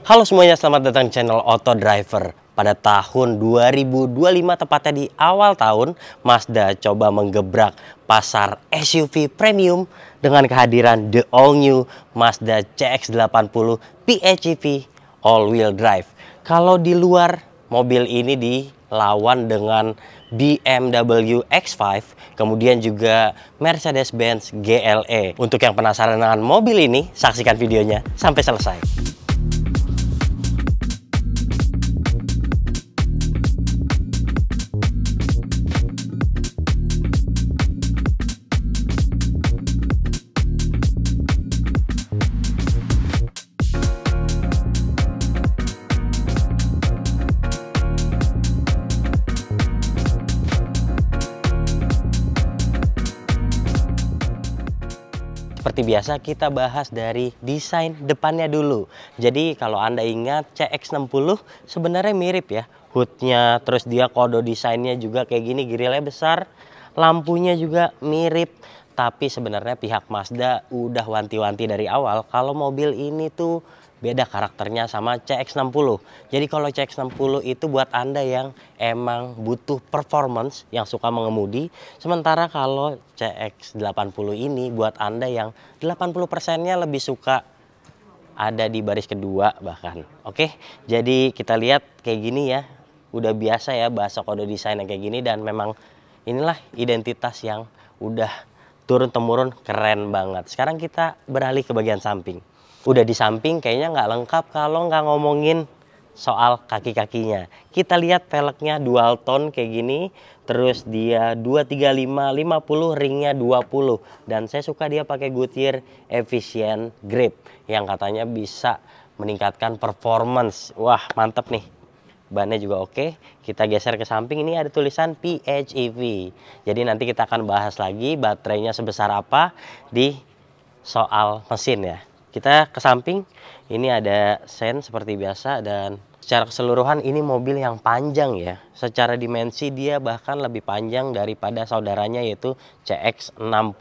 Halo semuanya, selamat datang di channel Auto Driver. Pada tahun 2025, tepatnya di awal tahun, Mazda coba menggebrak pasar SUV premium dengan kehadiran the all new Mazda CX-80 PHEV all-wheel drive. Kalau di luar, mobil ini dilawan dengan BMW X5, kemudian juga Mercedes-Benz GLE. Untuk yang penasaran dengan mobil ini, saksikan videonya sampai selesai. Seperti biasa kita bahas dari desain depannya dulu. Jadi kalau Anda ingat CX-60 sebenarnya mirip ya. Hoodnya, terus dia kode desainnya juga kayak gini, grillnya besar. Lampunya juga mirip. Tapi sebenarnya pihak Mazda udah wanti-wanti dari awal kalau mobil ini tuh beda karakternya sama CX-60. Jadi kalau CX-60 itu buat Anda yang emang butuh performance, yang suka mengemudi. Sementara kalau CX-80 ini buat Anda yang 80%-nya lebih suka ada di baris kedua bahkan. Oke, jadi kita lihat kayak gini ya. Udah biasa ya bahasa kode desain yang kayak gini, dan memang inilah identitas yang udah turun-temurun keren banget. Sekarang kita beralih ke bagian samping. Udah di samping kayaknya nggak lengkap kalau nggak ngomongin soal kaki-kakinya. Kita lihat velgnya dual tone kayak gini, terus dia 235 50, ringnya 20, dan saya suka dia pakai Goodyear Efficient Grip yang katanya bisa meningkatkan performance. Wah, mantep nih. Bannya juga oke. Kita geser ke samping, ini ada tulisan PHEV. Jadi nanti kita akan bahas lagi baterainya sebesar apa di soal mesin ya. Kita ke samping, ini ada sen seperti biasa, dan secara keseluruhan ini mobil yang panjang ya. Secara dimensi dia bahkan lebih panjang daripada saudaranya yaitu CX-60.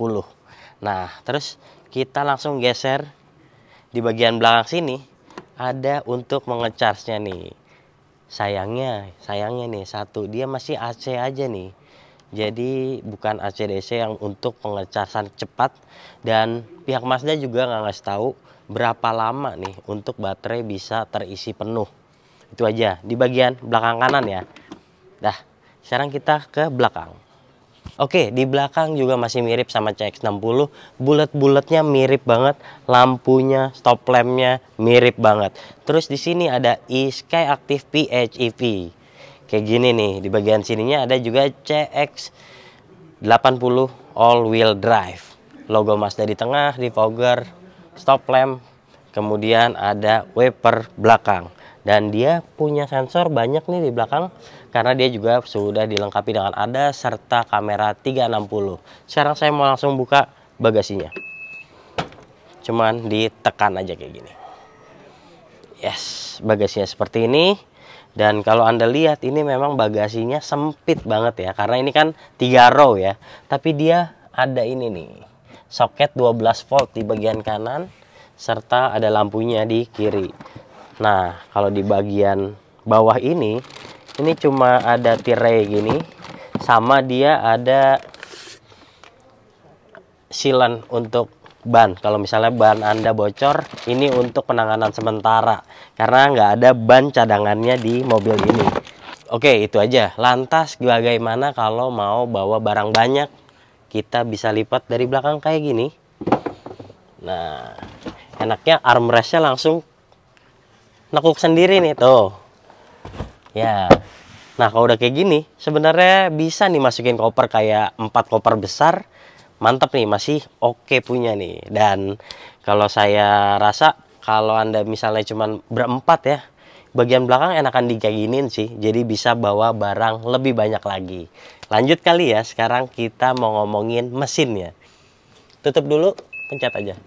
Nah, terus kita langsung geser di bagian belakang sini, ada untuk mengecasnya nih. Sayangnya nih satu, dia masih AC aja nih. Jadi bukan AC/DC yang untuk pengecasan cepat, dan pihak Mazda juga nggak ngasih tahu berapa lama nih untuk baterai bisa terisi penuh. Itu aja di bagian belakang kanan ya. Dah, sekarang kita ke belakang. Oke, di belakang juga masih mirip sama CX-60. Bulet-buletnya mirip banget, lampunya, stop lampnya mirip banget. Terus di sini ada eSkyActiv PHEV. Kayak gini nih, di bagian sininya ada juga CX-80 all-wheel drive. Logo Mazda di tengah, di fogger, stop lamp, kemudian ada wiper belakang. Dan dia punya sensor banyak nih di belakang, karena dia juga sudah dilengkapi dengan ADAS serta kamera 360. Sekarang saya mau langsung buka bagasinya. Cuman ditekan aja kayak gini. Yes, bagasinya seperti ini. Dan kalau Anda lihat ini memang bagasinya sempit banget ya, karena ini kan 3 row ya. Tapi dia ada ini nih, soket 12 volt di bagian kanan, serta ada lampunya di kiri. Nah, kalau di bagian bawah ini cuma ada tirai gini, sama dia ada sealant untuk ban. Kalau misalnya ban Anda bocor, ini untuk penanganan sementara, karena nggak ada ban cadangannya di mobil ini. Oke, itu aja. Lantas bagaimana kalau mau bawa barang banyak? Kita bisa lipat dari belakang kayak gini. Nah, enaknya armrestnya langsung nekuk sendiri nih tuh ya. Nah, kalau udah kayak gini sebenarnya bisa nih masukin koper kayak 4 koper besar. Mantap nih, masih oke punya nih. Dan kalau saya rasa kalau Anda misalnya cuman berempat ya, bagian belakang enakan diginin sih, jadi bisa bawa barang lebih banyak lagi. Lanjut kali ya, sekarang kita mau ngomongin mesinnya. Tutup dulu, pencet aja.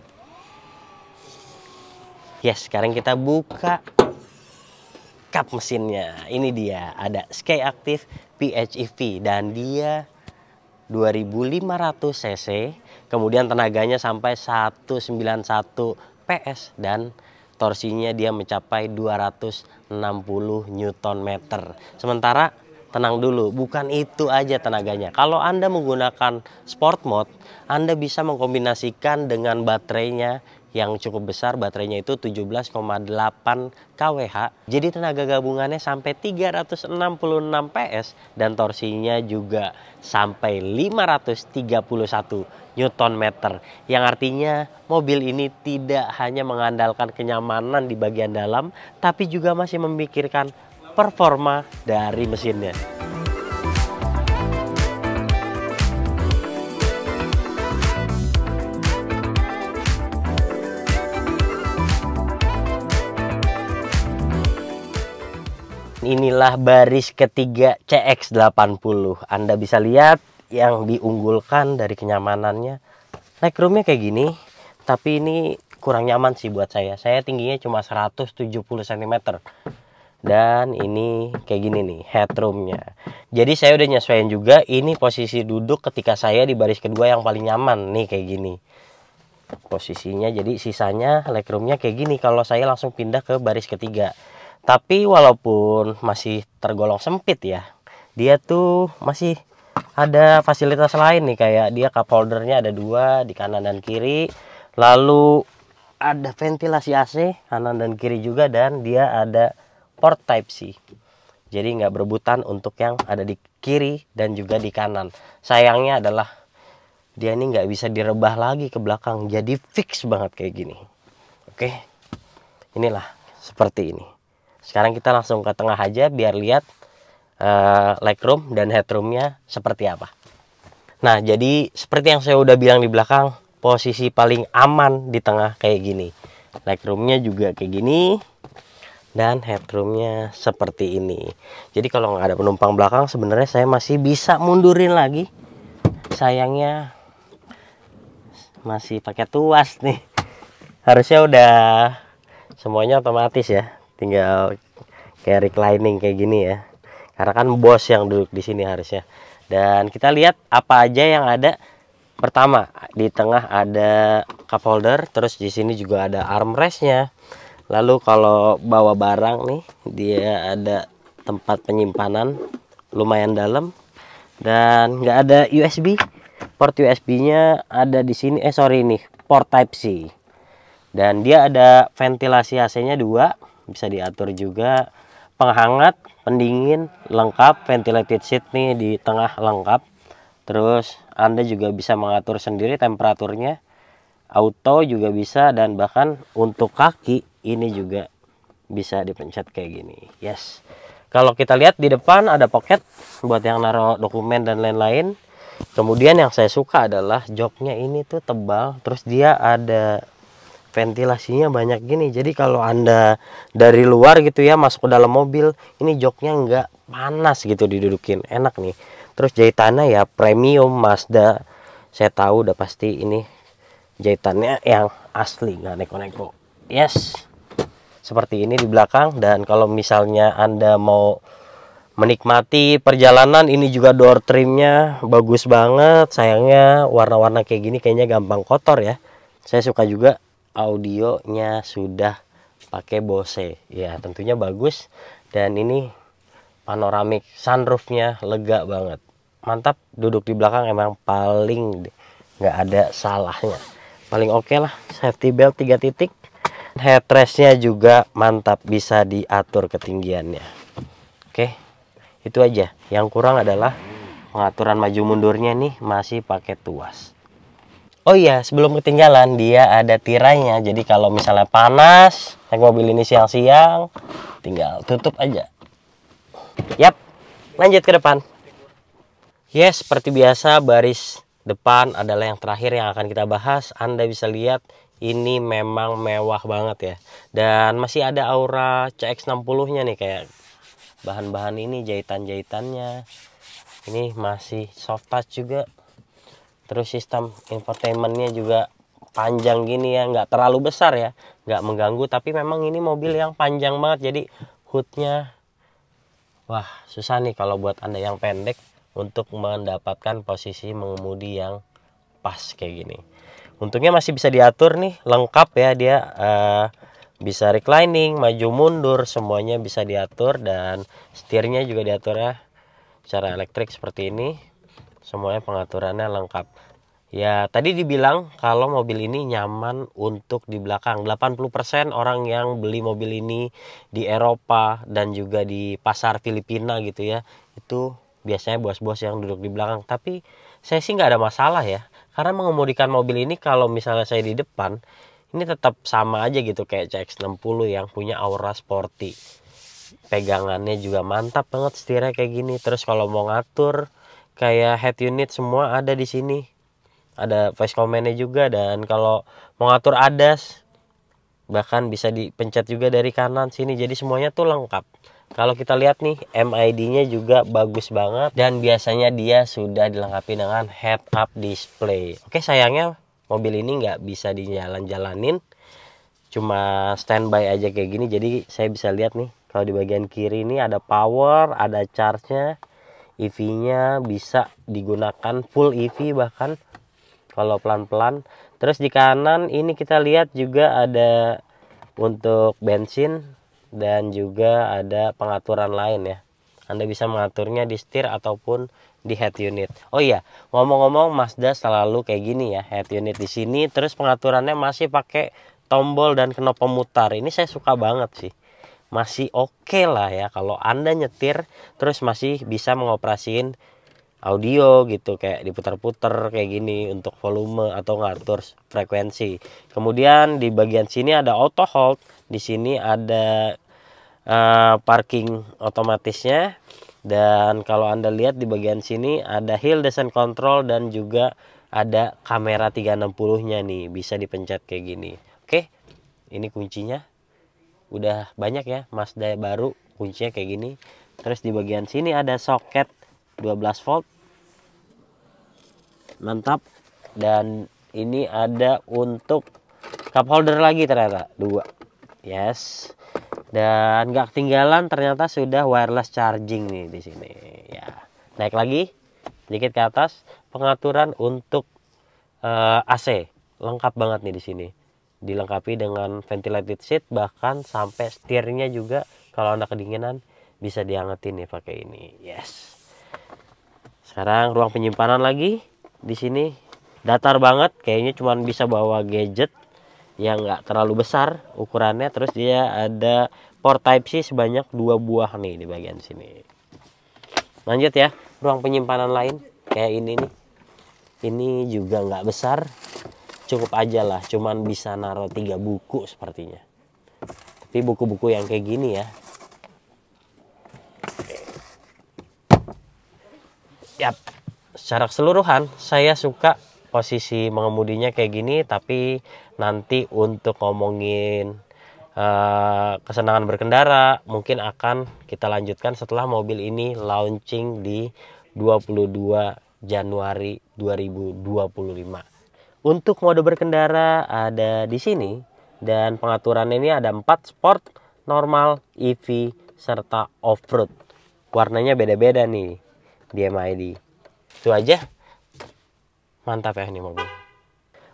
Yes, sekarang kita buka kap mesinnya. Ini dia, ada SkyActiv PHEV, dan dia 2500 cc, kemudian tenaganya sampai 191 PS, dan torsinya dia mencapai 260 Nm. Sementara tenang dulu, bukan itu aja tenaganya. Kalau Anda menggunakan sport mode, Anda bisa mengkombinasikan dengan baterainya yang cukup besar. Baterainya itu 17,8 kWh. Jadi tenaga gabungannya sampai 366 PS dan torsinya juga sampai 531 Nm. Yang artinya mobil ini tidak hanya mengandalkan kenyamanan di bagian dalam, tapi juga masih memikirkan performa dari mesinnya. Inilah baris ketiga CX-80. Anda bisa lihat yang diunggulkan dari kenyamanannya. Legroomnya kayak gini, tapi ini kurang nyaman sih buat saya. Saya tingginya cuma 170 cm. Dan ini kayak gini nih headroomnya. Jadi saya udah nyesuaiin juga ini posisi duduk ketika saya di baris kedua yang paling nyaman nih kayak gini posisinya. Jadi sisanya legroomnya kayak gini kalau saya langsung pindah ke baris ketiga. Tapi walaupun masih tergolong sempit ya, dia tuh masih ada fasilitas lain nih, kayak dia cup holdernya ada 2 di kanan dan kiri. Lalu ada ventilasi AC kanan dan kiri juga, dan dia ada port type C, jadi nggak berebutan untuk yang ada di kiri dan juga di kanan. Sayangnya adalah dia ini nggak bisa direbah lagi ke belakang, jadi fix banget kayak gini. Oke, inilah seperti ini. Sekarang kita langsung ke tengah aja biar lihat legroom dan headroomnya seperti apa. Nah, jadi seperti yang saya udah bilang di belakang, posisi paling aman di tengah kayak gini. Legroomnya juga kayak gini. Dan headroomnya seperti ini. Jadi kalau nggak ada penumpang belakang, sebenarnya saya masih bisa mundurin lagi. Sayangnya masih pakai tuas nih. Harusnya udah semuanya otomatis ya. Tinggal kayak reclining kayak gini ya. Karena kan bos yang duduk di sini harusnya. Dan kita lihat apa aja yang ada. Pertama, di tengah ada cup holder, terus di sini juga ada armrestnya. Lalu kalau bawa barang nih, dia ada tempat penyimpanan lumayan dalam, dan nggak ada USB. Port USB-nya ada di sini. Ini port Type C. Dan dia ada ventilasi AC-nya 2, bisa diatur juga. Penghangat, pendingin lengkap, ventilated seat nih di tengah lengkap. Terus Anda juga bisa mengatur sendiri temperaturnya. Auto juga bisa, dan bahkan untuk kaki ini juga bisa dipencet kayak gini. Yes. Kalau kita lihat di depan ada pocket buat yang naruh dokumen dan lain-lain. Kemudian yang saya suka adalah joknya ini tuh tebal, terus dia ada ventilasinya banyak gini. Jadi kalau Anda dari luar gitu ya masuk ke dalam mobil, ini joknya nggak panas gitu didudukin, enak nih. Terus jahitannya ya premium Mazda. Saya tahu udah pasti ini jahitannya yang asli, nggak neko-neko. Yes. Seperti ini di belakang. Dan kalau misalnya Anda mau menikmati perjalanan, ini juga door trimnya bagus banget. Sayangnya warna-warna kayak gini kayaknya gampang kotor ya. Saya suka juga audionya sudah pakai Bose ya, tentunya bagus. Dan ini panoramik sunroofnya lega banget, mantap. Duduk di belakang emang paling nggak ada salahnya, paling oke lah. Safety belt 3 titik. Headrestnya juga mantap, bisa diatur ketinggiannya. Oke, itu aja. Yang kurang adalah pengaturan maju mundurnya nih masih pakai tuas. Oh iya, sebelum ketinggalan, dia ada tirainya. Jadi kalau misalnya panas naik mobil ini siang-siang, tinggal tutup aja. Yap, lanjut ke depan. Yes, seperti biasa baris depan adalah yang terakhir yang akan kita bahas. Anda bisa lihat ini memang mewah banget ya. Dan masih ada aura CX-60-nya nih, kayak bahan-bahan ini, jahitan-jahitannya. Ini masih soft touch juga. Terus sistem infotainmentnya juga panjang gini ya, nggak terlalu besar ya, nggak mengganggu. Tapi memang ini mobil yang panjang banget, jadi hoodnya wah susah nih kalau buat Anda yang pendek untuk mendapatkan posisi mengemudi yang pas kayak gini. Untungnya masih bisa diatur nih, lengkap ya dia Bisa reclining, maju mundur, semuanya bisa diatur. Dan setirnya juga diatur ya secara elektrik seperti ini. Semuanya pengaturannya lengkap. Ya, tadi dibilang kalau mobil ini nyaman untuk di belakang. 80% orang yang beli mobil ini di Eropa dan juga di pasar Filipina gitu ya, itu biasanya bos-bos yang duduk di belakang. Tapi saya sih nggak ada masalah ya, karena mengemudikan mobil ini kalau misalnya saya di depan, ini tetap sama aja gitu kayak CX-60 yang punya aura sporty. Pegangannya juga mantap banget, setirnya kayak gini. Terus kalau mau ngatur kayak head unit semua ada di sini. Ada voice command-nya juga, dan kalau mau ngatur ADAS bahkan bisa dipencet juga dari kanan sini. Jadi semuanya tuh lengkap. Kalau kita lihat nih, MID-nya juga bagus banget, dan biasanya dia sudah dilengkapi dengan head up display. Oke, sayangnya mobil ini nggak bisa dijalan-jalanin, cuma standby aja kayak gini. Jadi saya bisa lihat nih, kalau di bagian kiri ini ada power, ada charge-nya, EV-nya bisa digunakan full EV bahkan kalau pelan-pelan. Terus di kanan ini kita lihat juga ada untuk bensin dan juga ada pengaturan lain ya. Anda bisa mengaturnya di setir ataupun di head unit. Oh iya, ngomong-ngomong, Mazda selalu kayak gini ya, head unit di sini. Terus pengaturannya masih pakai tombol dan knob pemutar. Ini saya suka banget sih. Masih oke lah ya kalau Anda nyetir terus masih bisa mengoperasiin audio gitu, kayak diputar-putar kayak gini untuk volume atau ngatur frekuensi. Kemudian di bagian sini ada auto hold, di sini ada parking otomatisnya, dan kalau Anda lihat di bagian sini ada hill descent control dan juga ada kamera 360-nya nih, bisa dipencet kayak gini. Oke, ini kuncinya. Udah banyak ya Mazda baru kuncinya kayak gini. Terus di bagian sini ada soket 12 volt. Mantap. Dan ini ada untuk cup holder lagi, ternyata 2. Yes. Dan nggak ketinggalan, ternyata sudah wireless charging nih di sini ya. Naik lagi sedikit ke atas, pengaturan untuk AC lengkap banget nih di sini. Dilengkapi dengan ventilated seat, bahkan sampai setirnya juga kalau Anda kedinginan bisa diangetin nih pakai ini. Yes. Sekarang ruang penyimpanan lagi. Di sini datar banget, kayaknya cuma bisa bawa gadget yang nggak terlalu besar ukurannya. Terus dia ada port type C sebanyak 2 buah nih di bagian sini. Lanjut ya, ruang penyimpanan lain kayak ini nih. Ini juga nggak besar, cukup aja lah, cuman bisa naruh 3 buku sepertinya. Tapi buku-buku yang kayak gini ya. Yap. Secara keseluruhan saya suka posisi mengemudinya kayak gini. Tapi nanti untuk ngomongin kesenangan berkendara mungkin akan kita lanjutkan setelah mobil ini launching di 22 Januari 2025. Untuk mode berkendara ada di sini, dan pengaturan ini ada 4: sport, normal, EV, serta off-road. Warnanya beda-beda nih di MID. Itu aja. Mantap ya ini mobil.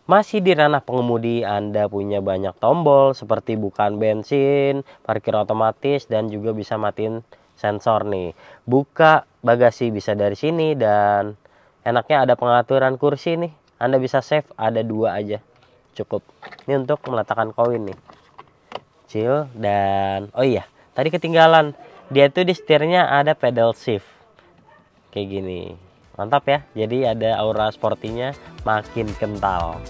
Masih di ranah pengemudi, Anda punya banyak tombol seperti bukaan bensin, parkir otomatis, dan juga bisa matiin sensor nih. Buka bagasi bisa dari sini, dan enaknya ada pengaturan kursi nih. Anda bisa save, ada 2 aja cukup. Ini untuk meletakkan koin nih. Chill. Dan oh iya, tadi ketinggalan, dia tuh di setirnya ada pedal shift kayak gini. Mantap ya, jadi ada aura sportinya makin kental.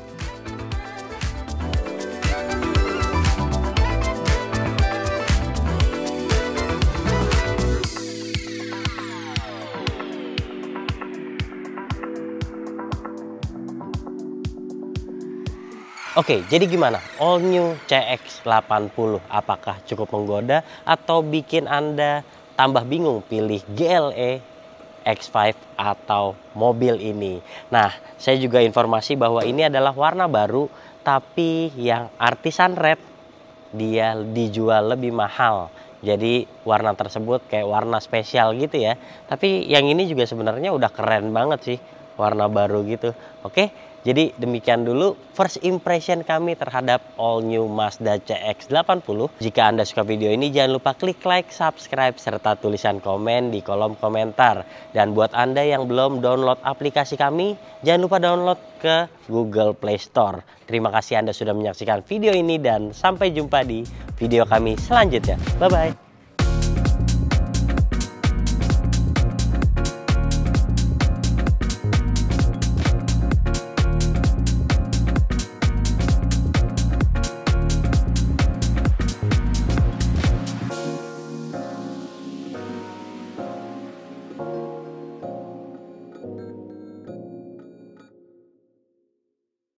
Oke, jadi gimana? All new CX-80 apakah cukup menggoda atau bikin Anda tambah bingung pilih GLE, X5 atau mobil ini? Nah, saya juga informasi bahwa ini adalah warna baru, tapi yang artisan red dia dijual lebih mahal. Jadi warna tersebut kayak warna spesial gitu ya. Tapi yang ini juga sebenarnya udah keren banget sih, warna baru gitu. Oke, Jadi demikian dulu first impression kami terhadap all new Mazda CX-80. Jika Anda suka video ini jangan lupa klik like, subscribe, serta tulisan komen di kolom komentar. Dan buat Anda yang belum download aplikasi kami, jangan lupa download ke Google Play Store. Terima kasih Anda sudah menyaksikan video ini dan sampai jumpa di video kami selanjutnya. Bye-bye.